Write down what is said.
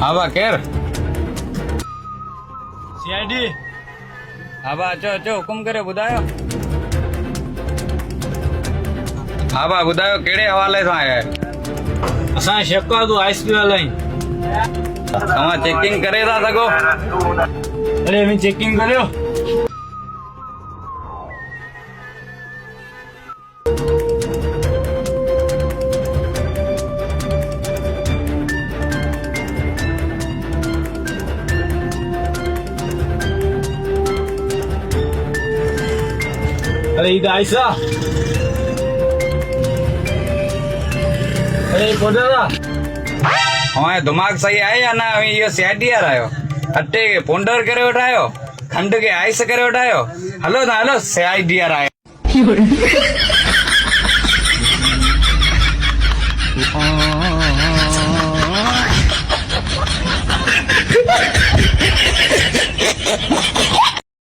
हा बा केर सीआईडी हा बा अचो अचो हुकुम करे ॿुधायो हा बा ॿुधायो कहिड़े हवाले सां आया आहियो असां शक आहे तूं आईएसपी वाला आहीं तव्हां चेकिंग करे था सघो अरे मैं चेकिंग करियो अरे इधर आयसा अरे कोडा हमारे दिमाग सही आहे या ना इहो सीआईडीआर आयो अटे खे पोंडर करे वठायो खंड खे आइस करे वठायो हलो ना हलो सीआईडीआर आयो